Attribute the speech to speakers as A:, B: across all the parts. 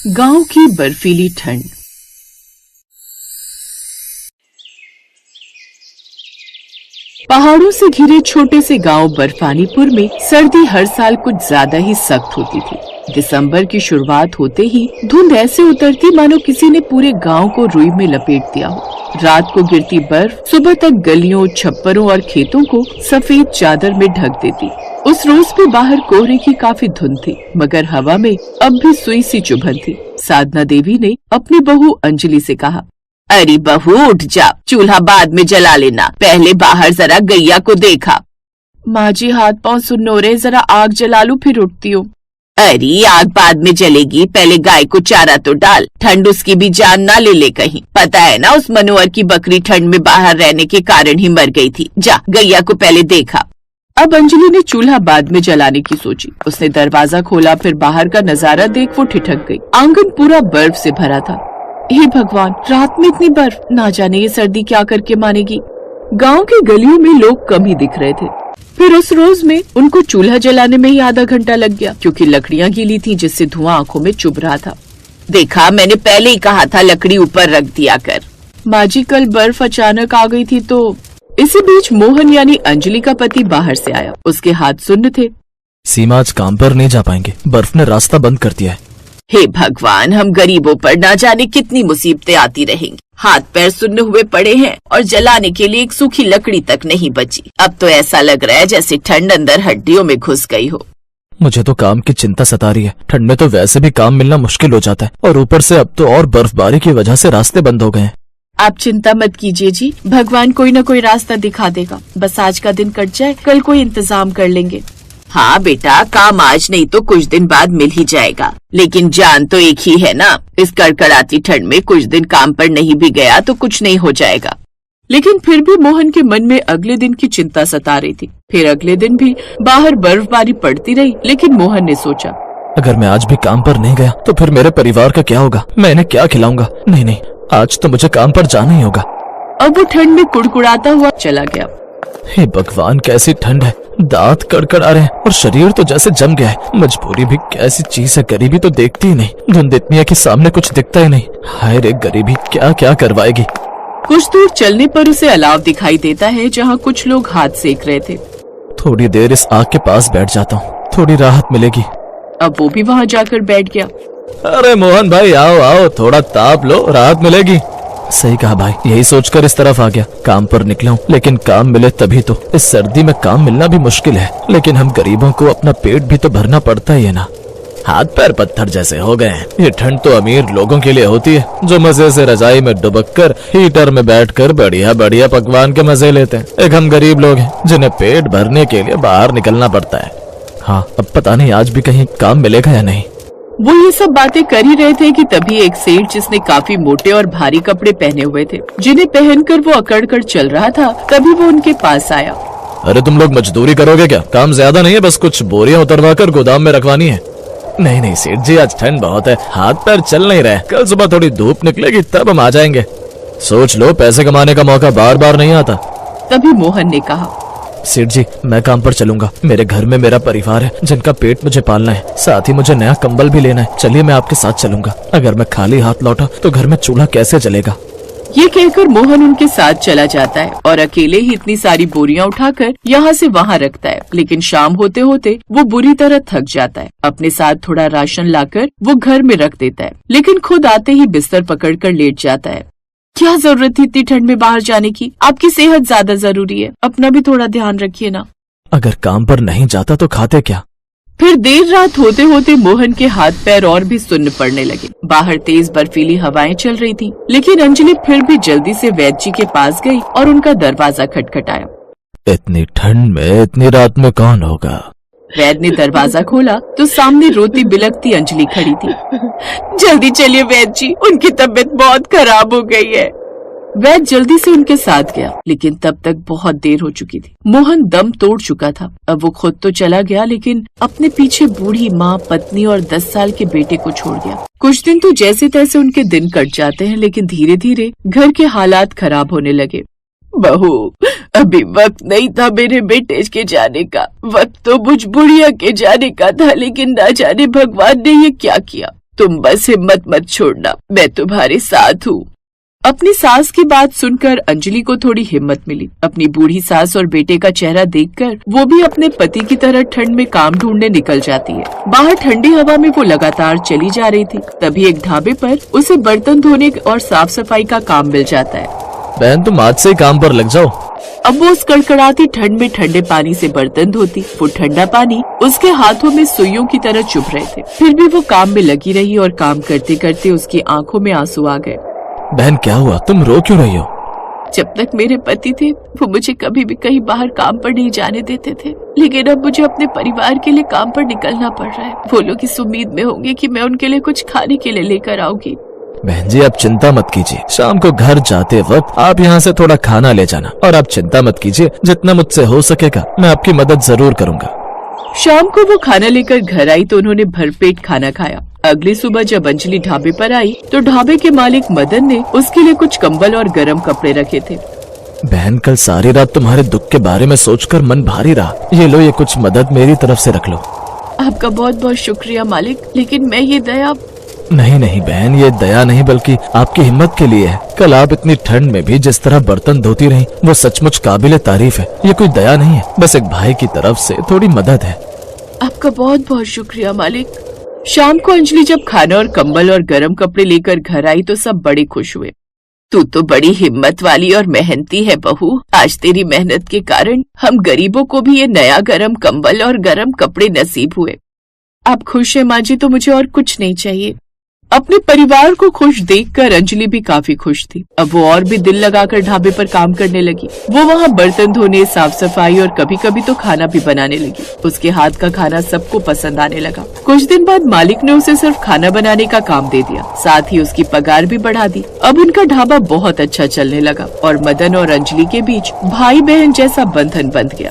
A: गांव की बर्फीली ठंड। पहाड़ों से घिरे छोटे से गांव बर्फानीपुर में सर्दी हर साल कुछ ज्यादा ही सख्त होती थी। दिसंबर की शुरुआत होते ही धुंध ऐसे उतरती मानो किसी ने पूरे गांव को रुई में लपेट दिया हो। रात को गिरती बर्फ सुबह तक गलियों, छप्परों और खेतों को सफेद चादर में ढक देती। उस रोज भी बाहर कोहरे की काफी धुंध थी, मगर हवा में अब भी सुई सी चुभन थी। साधना देवी ने अपनी बहू अंजलि से कहा,
B: अरे बहू उठ जा, चूल्हा बाद में जला लेना, पहले बाहर जरा गैया को देखा।
A: माँ जी हाथ पाँव सुन्न हो रहे, जरा आग जला लूं फिर उठती हूँ।
B: अरे आग बाद में जलेगी, पहले गाय को चारा तो डाल, ठंड उसकी भी जान ना ले ले कहीं। पता है ना उस मनोहर की बकरी ठंड में बाहर रहने के कारण ही मर गई थी। जा गैया को पहले देखा।
A: अब अंजलि ने चूल्हा बाद में जलाने की सोची। उसने दरवाजा खोला, फिर बाहर का नजारा देख वो ठिठक गई। आंगन पूरा बर्फ से भरा था। हे भगवान, रात में इतनी बर्फ, ना जाने ये सर्दी क्या करके मानेगी। गांव की गलियों में लोग कम ही दिख रहे थे। फिर उस रोज में उनको चूल्हा जलाने में ही आधा घंटा लग गया, क्योंकि लकड़ियां गीली थी जिससे धुआं आंखों में चुभ रहा था।
B: देखा, मैंने पहले ही कहा था लकड़ी ऊपर रख दिया कर।
A: माँ जी कल बर्फ अचानक आ गई थी तो। इसी बीच मोहन यानी अंजलि का पति बाहर से आया। उसके हाथ सुन्न थे।
C: सीमा आज काम पर नहीं जा पाएंगे, बर्फ ने रास्ता बंद कर दिया है।
B: हे भगवान, हम गरीबों पर ना जाने कितनी मुसीबतें आती रहेंगी। हाथ पैर सुन्न हुए पड़े हैं और जलाने के लिए एक सूखी लकड़ी तक नहीं बची। अब तो ऐसा लग रहा है जैसे ठंड अंदर हड्डियों में घुस गई हो।
C: मुझे तो काम की चिंता सता रही है। ठंड में तो वैसे भी काम मिलना मुश्किल हो जाता है, और ऊपर से अब तो और बर्फबारी की वजह से रास्ते बंद हो गए हैं।
A: आप चिंता मत कीजिए जी, भगवान कोई न कोई रास्ता दिखा देगा। बस आज का दिन कट जाए, कल कोई इंतजाम कर लेंगे।
B: हाँ बेटा, काम आज नहीं तो कुछ दिन बाद मिल ही जाएगा, लेकिन जान तो एक ही है ना। इस कड़कड़ाती ठंड में कुछ दिन काम पर नहीं भी गया तो कुछ नहीं हो जाएगा।
A: लेकिन फिर भी मोहन के मन में अगले दिन की चिंता सता रही थी। फिर अगले दिन भी बाहर बर्फबारी पड़ती रही, लेकिन मोहन ने सोचा,
C: अगर मैं आज भी काम पर नहीं गया तो फिर मेरे परिवार का क्या होगा? मैं इन्हें क्या खिलाऊंगा? नहीं, आज तो मुझे काम पर जाना ही होगा।
A: अब वो ठंड में कुड़कुड़ाता हुआ चला गया।
C: हे भगवान, कैसी ठंड है, दांत कड़कड़ा रहे हैं और शरीर तो जैसे जम गया है। मजबूरी भी कैसी चीज है, गरीबी तो देखती ही नहीं। धुंध इतनी है कि सामने कुछ दिखता ही नहीं। हाय रे गरीबी, क्या क्या करवाएगी।
A: कुछ दूर चलने पर उसे अलाव दिखाई देता है, जहाँ कुछ लोग हाथ सेक रहे थे।
C: थोड़ी देर इस आग के पास बैठ जाता हूँ, थोड़ी राहत मिलेगी।
A: अब वो भी वहाँ जाकर बैठ गया।
C: अरे मोहन भाई, आओ आओ, थोड़ा ताप लो, राहत मिलेगी। सही कहा भाई, यही सोचकर इस तरफ आ गया। काम पर निकला हूँ, लेकिन काम मिले तभी तो। इस सर्दी में काम मिलना भी मुश्किल है, लेकिन हम गरीबों को अपना पेट भी तो भरना पड़ता ही है ना। हाथ पैर पत्थर जैसे हो गए हैं। ये ठंड तो अमीर लोगों के लिए होती है, जो मजे से रजाई में दुबक कर हीटर में बैठकर बढ़िया बढ़िया पकवान के मजे लेते हैं। एक हम गरीब लोग हैं जिन्हें पेट भरने के लिए बाहर निकलना पड़ता है। हाँ, अब पता नहीं आज भी कहीं काम मिलेगा या नहीं।
A: वो ये सब बातें कर ही रहे थे कि तभी एक सेठ, जिसने काफी मोटे और भारी कपड़े पहने हुए थे, जिन्हें पहनकर वो अकड़ कर चल रहा था, तभी वो उनके पास आया।
C: अरे तुम लोग मजदूरी करोगे क्या? काम ज्यादा नहीं है, बस कुछ बोरियां उतरवा कर गोदाम में रखवानी है। नहीं सेठ जी, आज ठंड बहुत है, हाथ पैर चल नहीं रहे। कल सुबह थोड़ी धूप निकलेगी तब हम आ जाएंगे। सोच लो, पैसे कमाने का मौका बार बार नहीं आता।
A: तभी मोहन ने कहा,
C: सेठ जी, मैं काम पर चलूंगा। मेरे घर में मेरा परिवार है जिनका पेट मुझे पालना है, साथ ही मुझे नया कंबल भी लेना है। चलिए मैं आपके साथ चलूंगा। अगर मैं खाली हाथ लौटा तो घर में चूल्हा कैसे जलेगा?
A: ये कहकर मोहन उनके साथ चला जाता है और अकेले ही इतनी सारी बोरियां उठाकर यहाँ से वहाँ रखता है। लेकिन शाम होते होते वो बुरी तरह थक जाता है। अपने साथ थोड़ा राशन लाकर वो घर में रख देता है, लेकिन खुद आते ही बिस्तर पकड़कर लेट जाता है। क्या जरूरत थी इतनी ठंड में बाहर जाने की? आपकी सेहत ज्यादा जरूरी है, अपना भी थोड़ा ध्यान रखिए ना।
C: अगर काम पर नहीं जाता तो खाते क्या?
A: फिर देर रात होते होते मोहन के हाथ पैर और भी सुन्न पड़ने लगे। बाहर तेज बर्फीली हवाएं चल रही थी, लेकिन अंजलि फिर भी जल्दी से वैद्य जी के पास गई और उनका दरवाजा खटखटाया।
C: इतनी ठंड में इतनी रात में कौन होगा?
A: वैद्य ने दरवाजा खोला तो सामने रोती बिलखती अंजलि खड़ी थी। जल्दी चलिए वैद्य जी, उनकी तबीयत बहुत खराब हो गई है। वैद्य जल्दी से उनके साथ गया, लेकिन तब तक बहुत देर हो चुकी थी। मोहन दम तोड़ चुका था। अब वो खुद तो चला गया, लेकिन अपने पीछे बूढ़ी माँ, पत्नी और 10 साल के बेटे को छोड़ गया। कुछ दिन तो जैसे तैसे उनके दिन कट जाते हैं, लेकिन धीरे धीरे घर के हालात खराब होने लगे। बहू, अभी वक्त नहीं था मेरे बेटे के जाने का। वक्त तो मुझ बुढ़िया के जाने का था, लेकिन ना जाने भगवान ने ये क्या किया।
B: तुम बस हिम्मत मत छोड़ना, मैं तुम्हारे साथ हूँ।
A: अपनी सास की बात सुनकर अंजलि को थोड़ी हिम्मत मिली। अपनी बूढ़ी सास और बेटे का चेहरा देखकर वो भी अपने पति की तरह ठंड में काम ढूंढने निकल जाती है। बाहर ठंडी हवा में वो लगातार चली जा रही थी। तभी एक ढाबे पर उसे बर्तन धोने और साफ सफाई का काम मिल जाता है।
C: बहन तुम आज से ही काम पर लग जाओ।
A: अब वो उस कड़कड़ाती ठंड में ठंडे पानी से बर्तन धोती। वो ठंडा पानी उसके हाथों में सुइयों की तरह चुभ रहे थे, फिर भी वो काम में लगी रही और काम करते करते उसकी आंखों में आंसू आ गए।
C: बहन क्या हुआ, तुम रो क्यों रही हो?
A: जब तक मेरे पति थे वो मुझे कभी भी कहीं बाहर काम पर नहीं जाने देते थे, लेकिन अब मुझे अपने परिवार के लिए काम पर निकलना पड़ रहा है। वो लोग इस उम्मीद में होंगे कि मैं उनके लिए कुछ खाने के लिए लेकर आऊंगी।
C: बहन जी आप चिंता मत कीजिए, शाम को घर जाते वक्त आप यहाँ से थोड़ा खाना ले जाना। और आप चिंता मत कीजिए, जितना मुझसे हो सकेगा मैं आपकी मदद जरूर करूँगा।
A: शाम को वो खाना लेकर घर आई तो उन्होंने भरपेट खाना खाया। अगली सुबह जब अंजलि ढाबे पर आई तो ढाबे के मालिक मदन ने उसके लिए कुछ कंबल और गर्म कपड़े रखे थे।
C: बहन कल सारी रात तुम्हारे दुख के बारे में सोचकर मन भारी रहा। ये लो, ये कुछ मदद मेरी तरफ से रख लो।
A: आपका बहुत बहुत शुक्रिया मालिक, लेकिन मैं ये दया।
C: नहीं नहीं बहन, ये दया नहीं बल्कि आपकी हिम्मत के लिए है। कल आप इतनी ठंड में भी जिस तरह बर्तन धोती रही वो सचमुच काबिले तारीफ है। ये कोई दया नहीं है, बस एक भाई की तरफ से थोड़ी मदद है।
A: आपका बहुत बहुत शुक्रिया मालिक। शाम को अंजलि जब खाना और कंबल और गर्म कपड़े लेकर घर आई तो सब बड़े खुश हुए।
B: तू तो बड़ी हिम्मत वाली और मेहनती है बहू। आज तेरी मेहनत के कारण हम गरीबों को भी ये नया गरम कंबल और गरम कपड़े नसीब हुए।
A: आप खुश हैं माँ जी, तो मुझे और कुछ नहीं चाहिए। अपने परिवार को खुश देखकर अंजलि भी काफी खुश थी। अब वो और भी दिल लगाकर ढाबे पर काम करने लगी। वो वहाँ बर्तन धोने, साफ सफाई और कभी कभी तो खाना भी बनाने लगी। उसके हाथ का खाना सबको पसंद आने लगा। कुछ दिन बाद मालिक ने उसे सिर्फ खाना बनाने का काम दे दिया, साथ ही उसकी पगार भी बढ़ा दी। अब उनका ढाबा बहुत अच्छा चलने लगा और मदन और अंजलि के बीच भाई बहन जैसा बंधन बंध गया।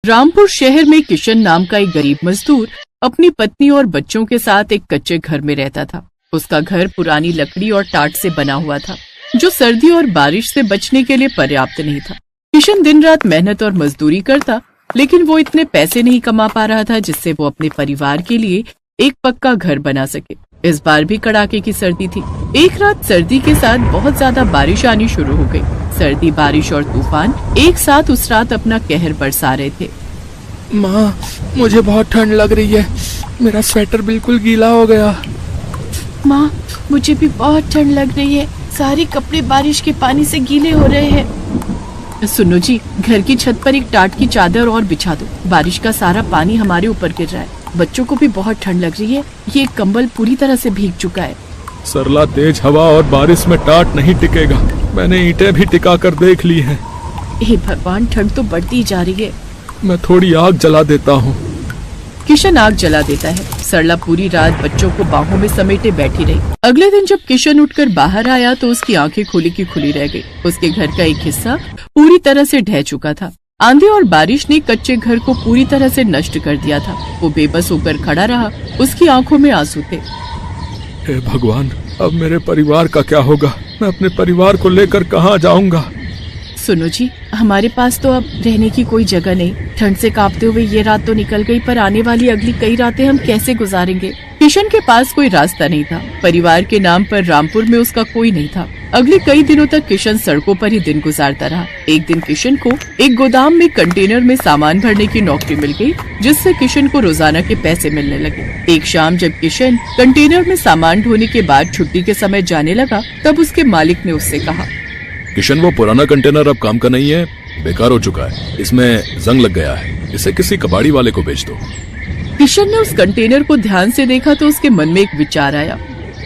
A: रामपुर शहर में किशन नाम का एक गरीब मजदूर अपनी पत्नी और बच्चों के साथ एक कच्चे घर में रहता था। उसका घर पुरानी लकड़ी और टाट से बना हुआ था, जो सर्दी और बारिश से बचने के लिए पर्याप्त नहीं था। किशन दिन रात मेहनत और मजदूरी करता, लेकिन वो इतने पैसे नहीं कमा पा रहा था जिससे वो अपने परिवार के लिए एक पक्का घर बना सके। इस बार भी कड़ाके की सर्दी थी। एक रात सर्दी के साथ बहुत ज्यादा बारिश आनी शुरू हो गई। सर्दी, बारिश और तूफान एक साथ उस रात अपना कहर बरसा रहे थे।
D: माँ, मुझे बहुत ठंड लग रही है। मेरा स्वेटर बिल्कुल गीला हो गया।
A: माँ, मुझे भी बहुत ठंड लग रही है। सारे कपड़े बारिश के पानी से गीले हो रहे हैं। सुनो जी, घर की छत पर एक टाट की चादर और बिछा दो। बारिश का सारा पानी हमारे ऊपर गिर रहा है। बच्चों को भी बहुत ठंड लग रही है। ये कंबल पूरी तरह से भीग चुका है।
D: सरला, तेज हवा और बारिश में टाट नहीं टिकेगा। मैंने ईंटें भी टिका कर देख ली हैं।
A: हे भगवान, ठंड तो बढ़ती जा रही है।
D: मैं थोड़ी आग जला देता हूँ।
A: किशन आग जला देता है। सरला पूरी रात बच्चों को बाहों में समेटे बैठी रही। अगले दिन जब किशन उठकर बाहर आया तो उसकी आंखें खुली की खुली रह गई। उसके घर का एक हिस्सा पूरी तरह से ढह चुका था। आंधी और बारिश ने कच्चे घर को पूरी तरह से नष्ट कर दिया था। वो बेबस होकर खड़ा रहा। उसकी आंखों में आंसू थे।
D: हे भगवान, अब मेरे परिवार का क्या होगा? मैं अपने परिवार को लेकर कहाँ जाऊंगा?
A: सुनो जी, हमारे पास तो अब रहने की कोई जगह नहीं। ठंड से कांपते हुए ये रात तो निकल गई, पर आने वाली अगली कई रातें हम कैसे गुजारेंगे? किशन के पास कोई रास्ता नहीं था। परिवार के नाम पर रामपुर में उसका कोई नहीं था। अगले कई दिनों तक किशन सड़कों पर ही दिन गुजारता रहा। एक दिन किशन को एक गोदाम में कंटेनर में सामान भरने की नौकरी मिल गई, जिससे किशन को रोजाना के पैसे मिलने लगे। एक शाम जब किशन कंटेनर में सामान ढोने के बाद छुट्टी के समय जाने लगा, तब उसके मालिक ने उससे कहा,
D: किशन, वो पुराना कंटेनर अब काम का नहीं है, बेकार हो चुका है। इसमें जंग लग गया है। इसे किसी कबाड़ी वाले को बेच दो।
A: किशन ने उस कंटेनर को ध्यान से देखा तो उसके मन में एक विचार आया।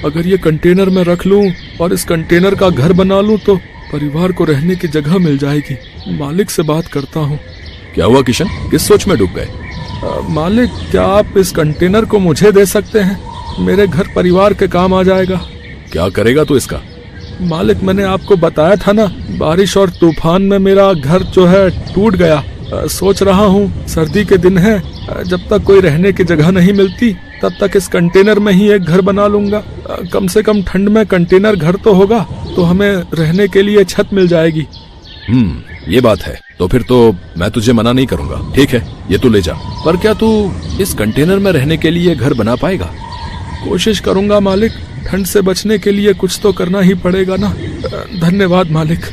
D: अगर ये कंटेनर मैं रख लूं और इस कंटेनर का घर बना लूं तो परिवार को रहने की जगह मिल जाएगी। मालिक से बात करता हूँ। क्या हुआ किशन, किस सोच में डूब गए? मालिक, क्या आप इस कंटेनर को मुझे दे सकते हैं? मेरे घर परिवार के काम आ जाएगा। क्या करेगा तू इसका? मालिक, मैंने आपको बताया था ना, बारिश और तूफान में मेरा घर जो है टूट गया। सोच रहा हूँ सर्दी के दिन है, जब तक कोई रहने की जगह नहीं मिलती तब तक इस कंटेनर में ही एक घर बना लूंगा। कम से कम ठंड में कंटेनर घर तो होगा, तो हमें रहने के लिए छत मिल जाएगी। ये बात है तो फिर तो मैं तुझे मना नहीं करूंगा। ठीक है, ये तू ले जा। पर क्या तू इस कंटेनर में रहने के लिए घर बना पाएगा? कोशिश करूंगा मालिक, ठंड से बचने के लिए कुछ तो करना ही पड़ेगा ना। धन्यवाद मालिक।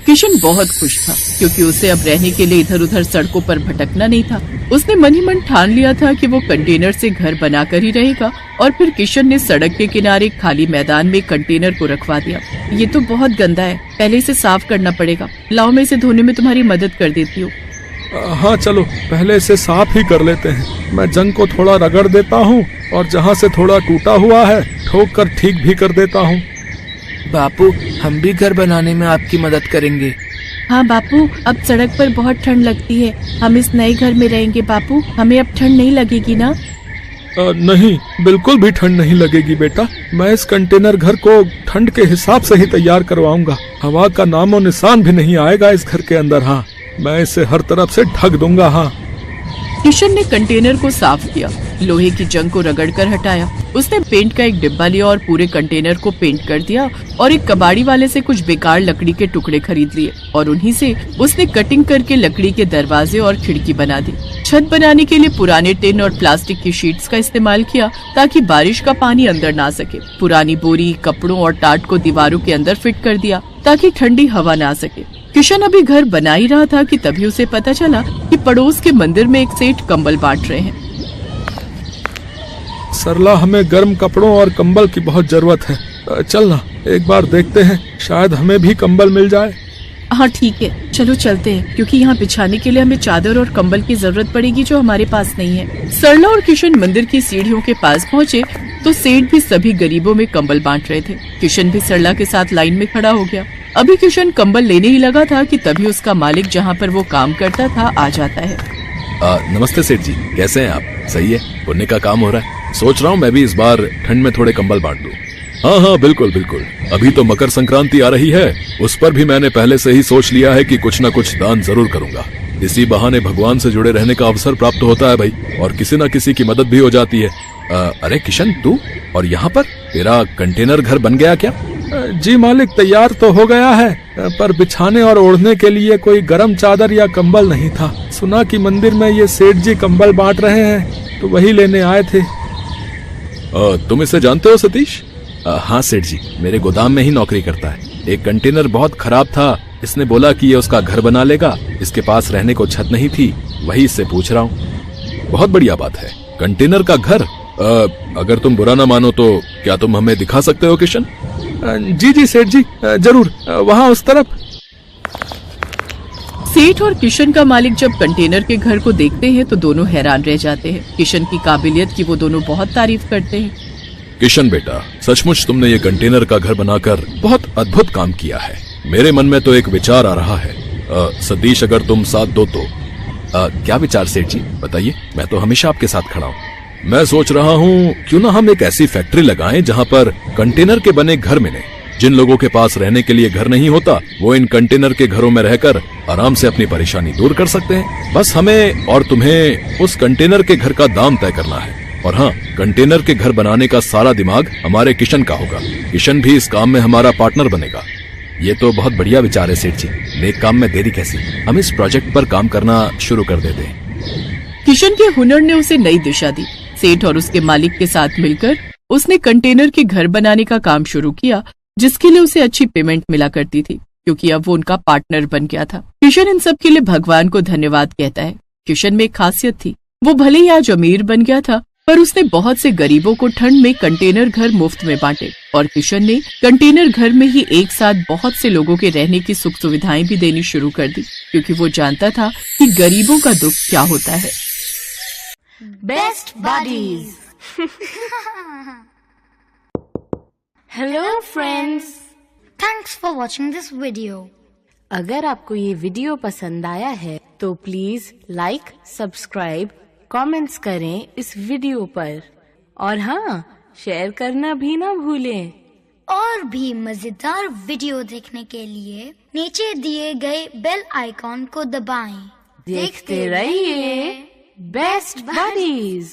A: किशन बहुत खुश था क्योंकि उसे अब रहने के लिए इधर उधर सड़कों पर भटकना नहीं था। उसने मन ही मन ठान लिया था कि वो कंटेनर से घर बनाकर ही रहेगा। और फिर किशन ने सड़क के किनारे खाली मैदान में कंटेनर को रखवा दिया। ये तो बहुत गंदा है, पहले इसे साफ करना पड़ेगा। लाओ, मैं इसे धोने में तुम्हारी मदद कर देती हूँ।
D: हाँ चलो, पहले इसे साफ ही कर लेते हैं। मैं जंग को थोड़ा रगड़ देता हूँ और जहाँ से थोड़ा टूटा हुआ है ठोक कर ठीक भी कर देता हूँ।
E: बापू, हम भी घर बनाने में आपकी मदद करेंगे।
A: हाँ बापू, अब सड़क पर बहुत ठंड लगती है। हम इस नए घर में रहेंगे बापू, हमें अब ठंड नहीं लगेगी ना?
D: नहीं, बिल्कुल भी ठंड नहीं लगेगी बेटा। मैं इस कंटेनर घर को ठंड के हिसाब से ही तैयार करवाऊंगा। हवा का नामो निशान भी नहीं आएगा इस घर के अंदर। हाँ, मैं इसे हर तरफ से ढक दूंगा। हाँ।
A: किशन ने कंटेनर को साफ किया, लोहे की जंग को रगड़कर हटाया। उसने पेंट का एक डिब्बा लिया और पूरे कंटेनर को पेंट कर दिया और एक कबाड़ी वाले से कुछ बेकार लकड़ी के टुकड़े खरीद लिए और उन्हीं से उसने कटिंग करके लकड़ी के दरवाजे और खिड़की बना दी। छत बनाने के लिए पुराने टिन और प्लास्टिक की शीट्स का इस्तेमाल किया ताकि बारिश का पानी अंदर ना सके। पुरानी बोरी, कपड़ों और टाट को दीवारों के अंदर फिट कर दिया ताकि ठंडी हवा ना सके। किशन अभी घर बना ही रहा था कि तभी उसे पता चला कि पड़ोस के मंदिर में एक सेठ कंबल बांट रहे हैं।
D: सरला, हमें गर्म कपड़ों और कंबल की बहुत जरूरत है। चल ना, एक बार देखते हैं, शायद हमें भी कंबल मिल जाए।
A: हाँ ठीक है, चलो चलते हैं, क्योंकि यहाँ बिछाने के लिए हमें चादर और कंबल की जरूरत पड़ेगी जो हमारे पास नहीं है। सरला और किशन मंदिर की सीढ़ियों के पास पहुँचे तो सेठ भी सभी गरीबों में कंबल बांट रहे थे। किशन भी सरला के साथ लाइन में खड़ा हो गया। अभी किशन कंबल लेने ही लगा था कि तभी उसका मालिक जहाँ पर वो काम करता था आ जाता है।
D: नमस्ते सेठ जी, कैसे हैं आप? सही है, पुण्य का काम हो रहा है। सोच रहा हूँ मैं भी इस बार ठंड में थोड़े कंबल बांट दूं। हाँ हाँ, बिल्कुल बिल्कुल। अभी तो मकर संक्रांति आ रही है, उस पर भी मैंने पहले से ही सोच लिया है कि कुछ न कुछ दान जरूर करूंगा। इसी बहाने भगवान से जुड़े रहने का अवसर प्राप्त होता है भाई, और किसी न किसी की मदद भी हो जाती है। अरे किशन, तू और यहाँ पर तेरा कंटेनर घर बन गया क्या? जी मालिक, तैयार तो हो गया है, पर बिछाने और ओढ़ने के लिए कोई गर्म चादर या कंबल नहीं था। सुना कि मंदिर में ये सेठ जी कंबल बांट रहे हैं तो वही लेने आए थे। तुम इसे जानते हो सतीश? हाँ सेठ जी, मेरे गोदाम में ही नौकरी करता है। एक कंटेनर बहुत खराब था, इसने बोला कि ये उसका घर बना लेगा। इसके पास रहने को छत नहीं थी, वही इससे पूछ रहा हूँ। बहुत बढ़िया बात है, कंटेनर का घर। अगर तुम बुरा ना मानो तो क्या तुम हमें दिखा सकते हो किशन? जी जी सेठ जी, जरूर, वहाँ उस तरफ।
A: सेठ और किशन का मालिक जब कंटेनर के घर को देखते हैं तो दोनों हैरान रह जाते हैं। किशन की काबिलियत की वो दोनों बहुत तारीफ करते हैं।
D: किशन बेटा, सचमुच तुमने ये कंटेनर का घर बनाकर बहुत अद्भुत काम किया है। मेरे मन में तो एक विचार आ रहा है। सतीश, अगर तुम साथ दो तो। क्या विचार सेठ जी, बताइए, मैं तो हमेशा आपके साथ खड़ा हूँ। मैं सोच रहा हूँ क्यों ना हम एक ऐसी फैक्ट्री लगाएं जहाँ पर कंटेनर के बने घर मिले। जिन लोगों के पास रहने के लिए घर नहीं होता वो इन कंटेनर के घरों में रहकर आराम से अपनी परेशानी दूर कर सकते हैं। बस हमें और तुम्हें उस कंटेनर के घर का दाम तय करना है। और हाँ, कंटेनर के घर बनाने का सारा दिमाग हमारे किशन का होगा। किशन भी इस काम में हमारा पार्टनर बनेगा। ये तो बहुत बढ़िया विचार है सेठ जी। नेक काम में देरी कैसी, हम इस प्रोजेक्ट पर काम करना शुरू कर देते हैं।
A: किशन के हुनर ने उसे नई दिशा दी। सेठ और उसके मालिक के साथ मिलकर उसने कंटेनर के घर बनाने का काम शुरू किया, जिसके लिए उसे अच्छी पेमेंट मिला करती थी क्योंकि अब वो उनका पार्टनर बन गया था। किशन इन सब के लिए भगवान को धन्यवाद कहता है। किशन में एक खासियत थी, वो भले ही आज अमीर बन गया था पर उसने बहुत से गरीबों को ठंड में कंटेनर घर मुफ्त में बांटे। और किशन ने कंटेनर घर में ही एक साथ बहुत से लोगों के रहने की सुख सुविधाएं भी देनी शुरू कर दी, क्योंकि वो जानता था कि गरीबों का दुख क्या होता है।
F: Best buddies. Hello friends. Thanks for watching this video.
G: अगर आपको ये वीडियो पसंद आया है तो प्लीज लाइक, सब्सक्राइब, कमेंट्स करें इस वीडियो पर। और हाँ, शेयर करना भी ना भूलें।
F: और भी मजेदार वीडियो देखने के लिए नीचे दिए गए बेल आइकॉन को दबाएं।
G: देखते रहिए बेस्ट बडीज।